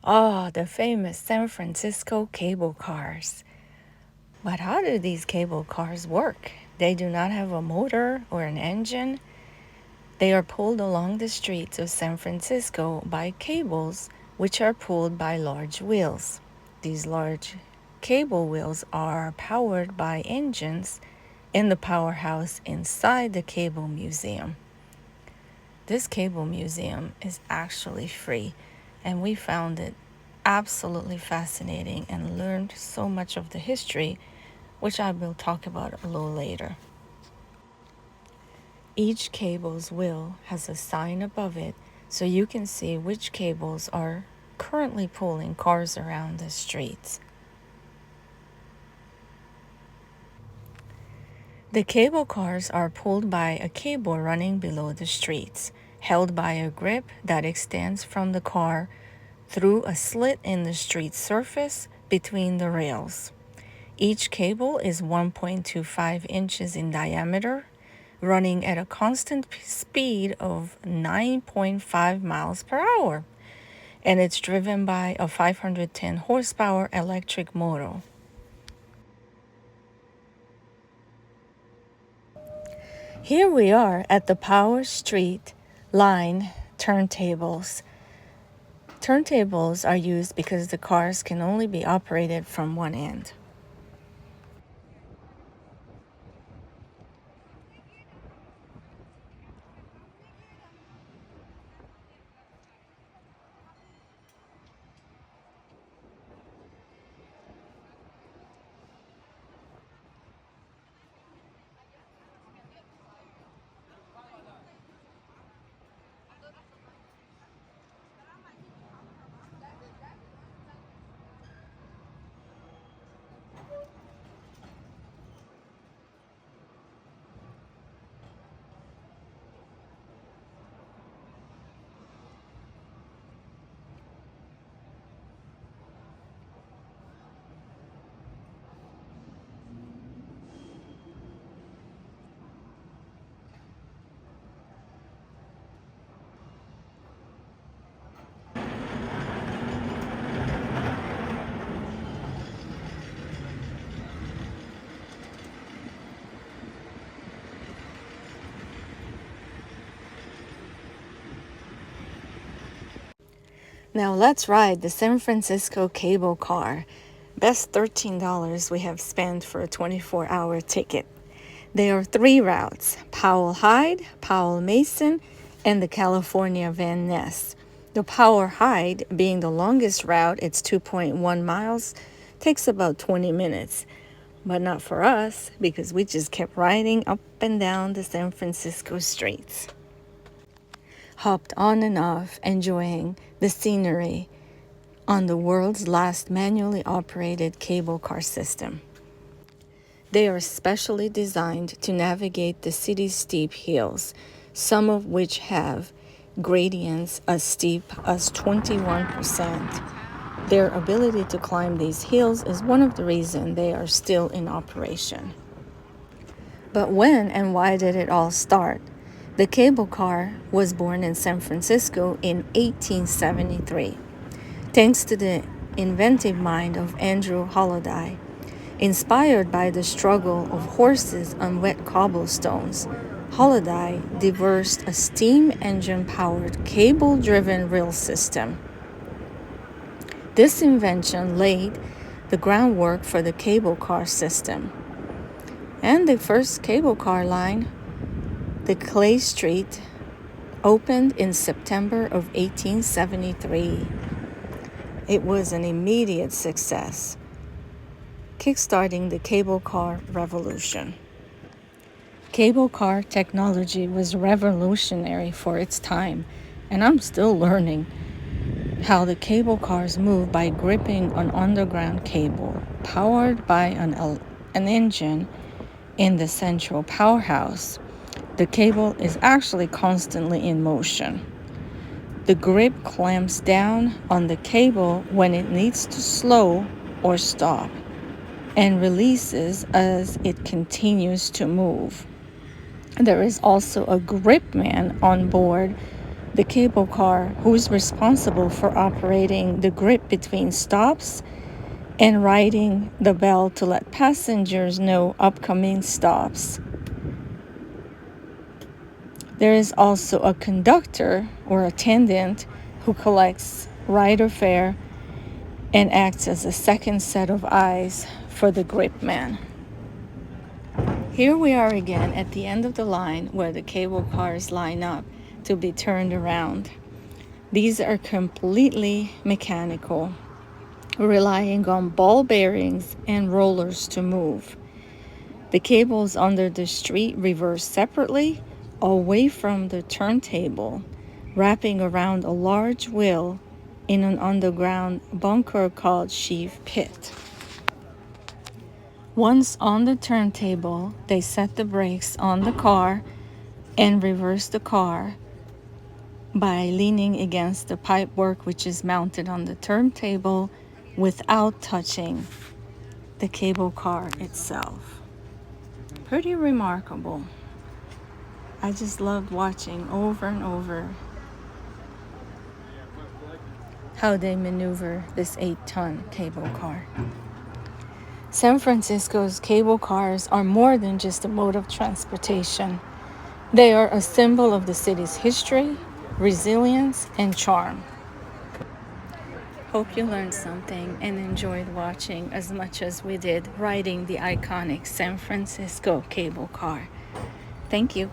Oh, the famous San Francisco cable cars. But how do these cable cars work? They do not have a motor or an engine. They are pulled along the streets of San Francisco by cables, which are pulled by large wheels. These large cable wheels are powered by engines in the powerhouse inside the cable museum. This cable museum is actually free, and we found it absolutely fascinating and learned so much of the history, which I will talk about a little later. Each cable's wheel has a sign above it so you can see which cables are currently pulling cars around the streets. The cable cars are pulled by a cable running below the streets, held by a grip that extends from the car through a slit in the street surface between the rails. Each cable is 1.25 inches in diameter, running at a constant speed of 9.5 miles per hour, and it's driven by a 510 horsepower electric motor. Here we are at the Power Street line turntables. Turntables are used because the cars can only be operated from one end. Now let's ride the San Francisco cable car. Best $13 we have spent for a 24-hour ticket. There are three routes: Powell Hyde, Powell Mason, and the California Van Ness. The Powell Hyde being the longest route, it's 2.1 miles, takes about 20 minutes. But not for us, because we just kept riding up and down the San Francisco streets. Hopped on and off, enjoying the scenery on the world's last manually operated cable car system. They are specially designed to navigate the city's steep hills, some of which have gradients as steep as 21%. Their ability to climb these hills is one of the reasons they are still in operation. But when and why did it all start? The cable car was born in San Francisco in 1873, thanks to the inventive mind of Andrew Hallidie. Inspired by the struggle of horses on wet cobblestones, Hallidie devised a steam engine-powered cable-driven rail system. This invention laid the groundwork for the cable car system. And the first cable car line, the Clay Street, opened in September of 1873. It was an immediate success, kickstarting the cable car revolution. Cable car technology was revolutionary for its time, and I'm still learning how the cable cars move by gripping an underground cable powered by an engine in the central powerhouse. The cable is actually constantly in motion. The grip clamps down on the cable when it needs to slow or stop, and releases as it continues to move. There is also a grip man on board the cable car who's responsible for operating the grip between stops and riding the bell to let passengers know upcoming stops. There is also a conductor or attendant who collects rider fare and acts as a second set of eyes for the grip man. Here we are again at the end of the line where the cable cars line up to be turned around. These are completely mechanical, relying on ball bearings and rollers to move. The cables under the street reverse separately away from the turntable, wrapping around a large wheel in an underground bunker called sheave pit. Once on the turntable, they set the brakes on the car and reverse the car by leaning against the pipework which is mounted on the turntable without touching the cable car itself. Pretty remarkable. I just loved watching over and over how they maneuver this 8-ton cable car. San Francisco's cable cars are more than just a mode of transportation. They are a symbol of the city's history, resilience, and charm. Hope you learned something and enjoyed watching as much as we did riding the iconic San Francisco cable car. Thank you.